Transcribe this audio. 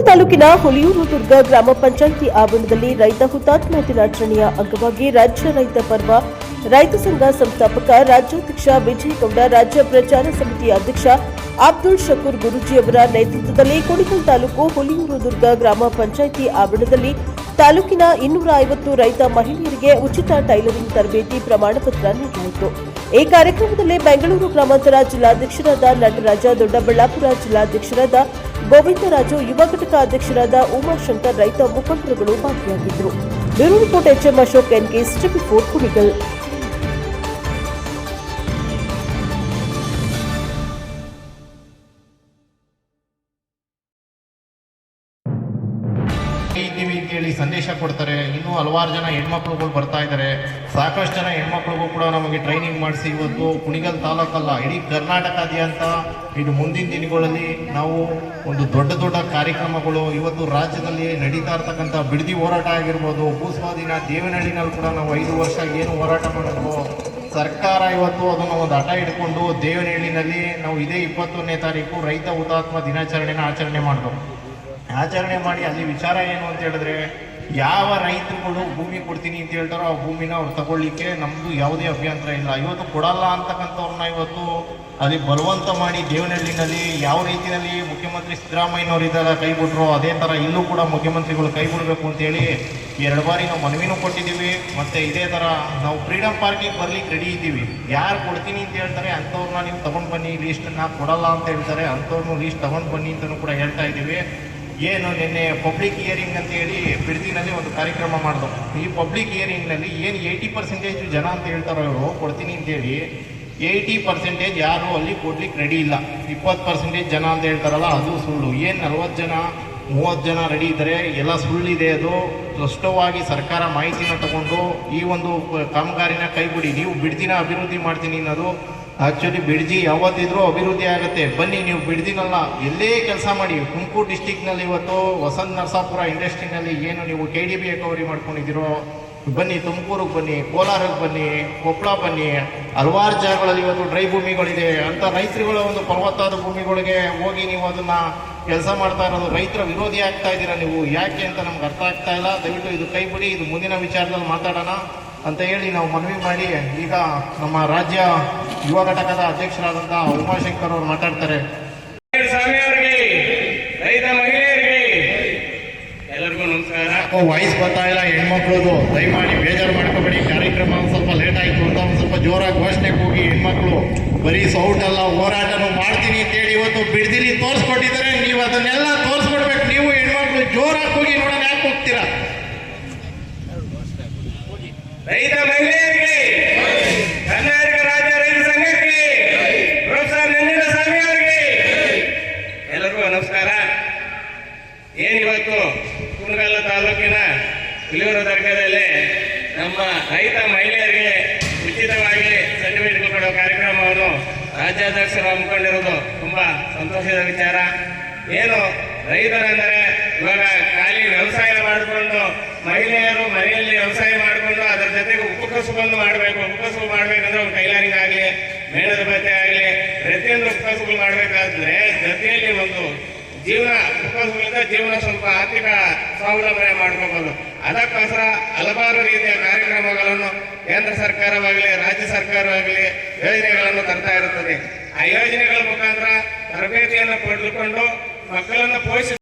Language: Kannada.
ತಾಲೂಕಿನ ಹುಲಿಯೂರು ದುರ್ಗ ಗ್ರಾಮ ಪಂಚಾಯಿತಿ ಆವರಣದಲ್ಲಿ ರೈತ ಹುತಾತ್ಮ ದಿನಾಚರಣೆಯ ಅಂಗವಾಗಿ ರಾಜ್ಯ ರೈತ ಪರ್ವ ರೈತ ಸಂಘ ಸಂಸ್ಥಾಪಕ ರಾಜ್ಯಾಧ್ಯಕ್ಷ ವಿಜಯಗೌಡ, ರಾಜ್ಯ ಪ್ರಚಾರ ಸಮಿತಿಯ ಅಧ್ಯಕ್ಷ ಅಬ್ದುಲ್ ಶಕೂರ್ ಗುರೂಜಿ ಅವರ ನೇತೃತ್ವದಲ್ಲಿ ಕುಣಿಗಲ್ ತಾಲೂಕು ಹುಲಿಯೂರು ದುರ್ಗ ಗ್ರಾಮ ಪಂಚಾಯಿತಿ ಆವರಣದಲ್ಲಿ ತಾಲೂಕಿನ 250 ರೈತ ಮಹಿಳೆಯರಿಗೆ ಉಚಿತ ಟೈಲರಿಂಗ್ ತರಬೇತಿ ಪ್ರಮಾಣ ಪತ್ರ ನೀಡಲಾಯಿತು. ಈ ಕಾರ್ಯಕ್ರಮದಲ್ಲಿ ಬೆಂಗಳೂರು ಗ್ರಾಮಾಂತರ ಜಿಲ್ಲಾಧ್ಯಕ್ಷರಾದ ನಟರಾಜ, ದೊಡ್ಡಬಳ್ಳಾಪುರ ಜಿಲ್ಲಾಧ್ಯಕ್ಷರಾದ ಗೋವಿಂದರಾಜು, ಯುವ ಘಟಕ ಅಧ್ಯಕ್ಷರಾದ ಉಮಾಶಂಕರ್, ರೈತ ಮುಖಂಡರುಗಳು ಭಾಗಿಯಾಗಿದ್ದರು. Bureau report HM Ashok, NKS TV 4 Kunigal. ಕೇಳಿ ಸಂದೇಶ ಕೊಡ್ತಾರೆ. ಇನ್ನೂ ಹಲವಾರು ಜನ ಹೆಣ್ಮಕ್ಳುಗಳು ಬರ್ತಾ ಇದ್ದಾರೆ. ಸಾಕಷ್ಟು ಜನ ಹೆಣ್ಮಕ್ಳಿಗೂ ಕೂಡ ನಮಗೆ ಟ್ರೈನಿಂಗ್ ಮಾಡಿಸಿ ಇವತ್ತು ಕುಣಿಗಲ್ ತಾಲೂಕಲ್ಲ, ಇಡೀ ಕರ್ನಾಟಕಾದ್ಯಂತ ಇದು ಮುಂದಿನ ದಿನಗಳಲ್ಲಿ ನಾವು ಒಂದು ದೊಡ್ಡ ದೊಡ್ಡ ಕಾರ್ಯಕ್ರಮಗಳು ಇವತ್ತು ರಾಜ್ಯದಲ್ಲಿ ನಡೀತಾ ಇರ್ತಕ್ಕಂಥ ಬಿಡದಿ ಹೋರಾಟ ಆಗಿರ್ಬೋದು, ಭೂಸ್ವಾಧೀನ ದೇವನಹಳ್ಳಿನಲ್ಲಿ ಕೂಡ ನಾವು 5 ವರ್ಷ ಏನು ಹೋರಾಟ ಮಾಡಿದ್ವು, ಸರ್ಕಾರ ಇವತ್ತು ಅದನ್ನು ಒಂದು ಹಠ ಹಿಡ್ಕೊಂಡು ದೇವನಹಳ್ಳಿನಲ್ಲಿ ನಾವು ಇದೇ 21ನೇ ತಾರೀಕು ರೈತ ಹುತಾತ್ಮ ದಿನಾಚರಣೆನ ಆಚರಣೆ ಮಾಡಿ ಅಲ್ಲಿ ವಿಚಾರ ಏನು ಅಂತ ಹೇಳಿದ್ರೆ, ಯಾವ ರೈತರುಗಳು ಭೂಮಿ ಕೊಡ್ತೀನಿ ಅಂತ ಹೇಳ್ತಾರೋ ಆ ಭೂಮಿನ ಅವ್ರು ತಗೊಳ್ಳಿಕ್ಕೆ ನಮ್ಮದು ಯಾವುದೇ ಅಭ್ಯಂತರ ಇಲ್ಲ. ಇವತ್ತು ಕೊಡಲ್ಲ ಅಂತಕ್ಕಂಥವ್ರನ್ನ ಇವತ್ತು ಅಲ್ಲಿ ಬಲವಂತ ಮಾಡಿ ದೇವನಹಳ್ಳಿನಲ್ಲಿ ಯಾವ ರೀತಿಯಲ್ಲಿ ಮುಖ್ಯಮಂತ್ರಿ ಸಿದ್ದರಾಮಯ್ಯನವರಿದ್ದಾಗ ಕೈ ಬಿಟ್ರು, ಅದೇ ಥರ ಇಲ್ಲೂ ಕೂಡ ಮುಖ್ಯಮಂತ್ರಿಗಳು ಕೈ ಬಿಡಬೇಕು ಅಂತೇಳಿ 2 ಬಾರಿ ನಾವು ಮನವಿನೂ ಕೊಟ್ಟಿದ್ದೀವಿ. ಮತ್ತು ಇದೇ ಥರ ನಾವು ಫ್ರೀಡಮ್ ಪಾರ್ಕಿಗೆ ಬರ್ಲಿಕ್ಕೆ ರೆಡಿ ಇದ್ದೀವಿ. ಯಾರು ಕೊಡ್ತೀನಿ ಅಂತ ಹೇಳ್ತಾರೆ ಅಂಥವ್ರನ್ನ ನೀವು ತೊಗೊಂಡು ಬನ್ನಿ, ಲೀಸ್ಟನ್ನು ಕೊಡಲ್ಲ ಅಂತ ಹೇಳ್ತಾರೆ ಅಂಥವ್ರನ್ನೂ ಲೀಸ್ಟ್ ತೊಗೊಂಡು ಬನ್ನಿ ಅಂತಲೂ ಕೂಡ ಹೇಳ್ತಾ ಇದ್ದೀವಿ. ಏನು ನಿನ್ನೆ ಪಬ್ಲಿಕ್ ಹಿಯರಿಂಗ್ ಅಂತೇಳಿ ಬಿಡದಿನಲ್ಲಿ ಒಂದು ಕಾರ್ಯಕ್ರಮ ಮಾಡಿದ್ರು. ಈ ಪಬ್ಲಿಕ್ ಹಿಯರಿಂಗ್ನಲ್ಲಿ ಏನು 80% ಜನ ಅಂತ ಹೇಳ್ತಾರೋ ಇವರು ಕೊಡ್ತೀನಿ ಅಂತೇಳಿ, 80% ಯಾರು ಅಲ್ಲಿ ಕೊಡ್ಲಿಕ್ಕೆ ರೆಡಿ ಇಲ್ಲ. 20% ಜನ ಅಂತ ಹೇಳ್ತಾರಲ್ಲ ಅದು ಸುಳ್ಳು. ಏನು 40 ಜನ 30 ಜನ ರೆಡಿ ಇದ್ದಾರೆ, ಎಲ್ಲ ಸುಳ್ಳಿದೆ. ಅದು ಸ್ಪಷ್ಟವಾಗಿ ಸರ್ಕಾರ ಮಾಹಿತಿನ ತಗೊಂಡು ಈ ಒಂದು ಕಾಮಗಾರಿನ ಕೈಬಿಡಿ. ನೀವು ಬಿಡದಿನ ಅಭಿವೃದ್ಧಿ ಮಾಡ್ತೀನಿ ಅನ್ನೋದು ಆ್ಯಕ್ಚುಲಿ ಬಿಡ್ಜಿ ಯಾವತ್ತಿದ್ರೂ ಅಭಿವೃದ್ಧಿ ಆಗುತ್ತೆ. ಬನ್ನಿ, ನೀವು ಬಿಡ್ದಿನಲ್ಲ ಎಲ್ಲೇ ಕೆಲಸ ಮಾಡಿ. ತುಮಕೂರು ಡಿಸ್ಟಿಕ್ನಲ್ಲಿ ಇವತ್ತು ವಸಂತ ನರಸಾಪುರ ಇಂಡಸ್ಟ್ರಿನಲ್ಲಿ ಏನು ನೀವು KDB ರಿಕವರಿ ಮಾಡ್ಕೊಂಡಿದ್ದೀರೋ, ಬನ್ನಿ ತುಮಕೂರಿಗೆ ಬನ್ನಿ, ಕೋಲಾರಕ್ಕೆ ಬನ್ನಿ, ಕೊಪ್ಪಳ ಬನ್ನಿ. ಹಲವಾರು ಜಾಗಗಳಲ್ಲಿ ಇವತ್ತು ಡ್ರೈ ಭೂಮಿಗಳಿದೆ. ಅಂಥ ರೈತರುಗಳ ಒಂದು ಫಲವತ್ತಾದ ಭೂಮಿಗಳಿಗೆ ಹೋಗಿ ನೀವು ಅದನ್ನು ಕೆಲಸ ಮಾಡ್ತಾ ಇರೋದು ರೈತರ ವಿರೋಧಿ ಆಗ್ತಾ ಇದ್ದೀರಾ ನೀವು. ಯಾಕೆ ಅಂತ ನಮ್ಗೆ ಅರ್ಥ ಆಗ್ತಾ ಇಲ್ಲ. ದಯವಿಟ್ಟು ಇದು ಕೈ ಬಿಡಿ, ಇದು ಮುಂದಿನ ವಿಚಾರದಲ್ಲಿ ಮಾತಾಡೋಣ ಅಂತ ಹೇಳಿ ನಾವು ಮನವಿ ಮಾಡಿ ಈಗ ನಮ್ಮ ರಾಜ್ಯ ಯುವ ಘಟಕದ ಅಧ್ಯಕ್ಷರಾದಂತಹ ಉಮಾಶಂಕರ್ ಅವರು ಮಾತಾಡ್ತಾರೆ. ರೈತ ಮಹಿಳೆಯರಿಗೆ ಎಲ್ಲರಿಗೂ ನಮಸ್ಕಾರ. ವಾಯ್ಸ್ ಬರ್ತಾ ಇಲ್ಲ ಹೆಣ್ಮಕ್ಳದು, ದಯಮಾಡಿ ಬೇಜಾರು ಮಾಡ್ಕೋಬೇಡಿ. ಕಾರ್ಯಕ್ರಮ ಒಂದು ಸ್ವಲ್ಪ ಲೇಟ್ ಆಯಿತು ಅಂತ ಒಂದು ಸ್ವಲ್ಪ ಜೋರಾಗಿ ಘೋಷಣೆ ಹೋಗಿ ಹೆಣ್ಮಕ್ಳು ಬರೀ ಸೌಟ್ ಅಲ್ಲ ಹೋರಾಟನೂ ಮಾಡ್ತೀನಿ ಅಂತೇಳಿ ಇವತ್ತು ಬಿಡ್ದಿಲಿ ತೋರಿಸ್ಕೊಟ್ಟಿದ್ದಾರೆ. ನೀವು ಅದನ್ನೆಲ್ಲ ತೋರಿಸ್ಕೊಡ್ಬೇಕು. ನೀವು ಹೆಣ್ಮಕ್ಳು ಜೋರಾಗಿ ಹೋಗಿ ನೋಡೋಣ, ಯಾಕೆ ಹೋಗ್ತೀರಾ? ರೈತ ಮಹಿಳೆಯರಿಗೆ, ಕರ್ನಾಟಕ ರಾಜ್ಯ ರೈತ ಸಂಘಕ್ಕೆ, ಪ್ರೊಫೆಸರ್ ನಂಜುಂಡಸ್ವಾಮಿ ಅವರಿಗೆ ಎಲ್ಲರಿಗೂ ನಮಸ್ಕಾರ. ಏನಿವತ್ತು ಕುಣಿಗಲ್ ತಾಲೂಕಿನ ಹುಲಿಯೂರು ದುರ್ಗದಲ್ಲಿ ನಮ್ಮ ರೈತ ಮಹಿಳೆಯರಿಗೆ ಉಚಿತವಾಗಿ ಸರ್ಟಿಫಿಕೇಟ್ ಕೊಡುವ ಕಾರ್ಯಕ್ರಮವನ್ನು ರಾಜ್ಯಾಧ್ಯಕ್ಷರು ಹಮ್ಮಿಕೊಂಡಿರೋದು ತುಂಬಾ ಸಂತೋಷದ ವಿಚಾರ. ಏನು ರೈತರೆಂದರೆ ಇವಾಗ ಖಾಲಿ ವ್ಯವಸಾಯ ಮಾಡಿಕೊಂಡು ಮಹಿಳೆಯರು ಮನೆಯಲ್ಲಿ ವ್ಯವಸಾಯ ಮಾಡಿಕೊಂಡು ಅದರ ಜೊತೆಗೆ ಉಪಕಸುಬನ್ನು ಮಾಡಬೇಕು. ಉಪಕಸುಬು ಮಾಡಬೇಕಂದ್ರೆ ಒಂದು ಟೈಲರಿಂಗ್ ಆಗಲಿ, ಮೇಣದ ಬತ್ತೆ ಆಗಲಿ, ಪ್ರತಿಯೊಂದು ಉಪಕಸುಬು ಮಾಡಬೇಕಾದ್ರೆ ಜೊತೆಯಲ್ಲಿ ಒಂದು ಉಪಕಸುಬಿಂದ ಜೀವನ ಸ್ವಲ್ಪ ಆರ್ಥಿಕ ಸ್ವಾವಲಂಬನೆ ಮಾಡ್ಕೋಬಹುದು. ಅದಕ್ಕೋಸ್ಕರ ಹಲವಾರು ರೀತಿಯ ಕಾರ್ಯಕ್ರಮಗಳನ್ನು ಕೇಂದ್ರ ಸರ್ಕಾರವಾಗಲಿ ರಾಜ್ಯ ಸರ್ಕಾರವಾಗಲಿ ಯೋಜನೆಗಳನ್ನು ತರ್ತಾ ಇರುತ್ತದೆ. ಆ ಯೋಜನೆಗಳ ಮುಖಾಂತರ ತರಬೇತಿಯನ್ನು ಪಡೆದುಕೊಂಡು ಮಕ್ಕಳನ್ನು ಪೋಷಿಸಿ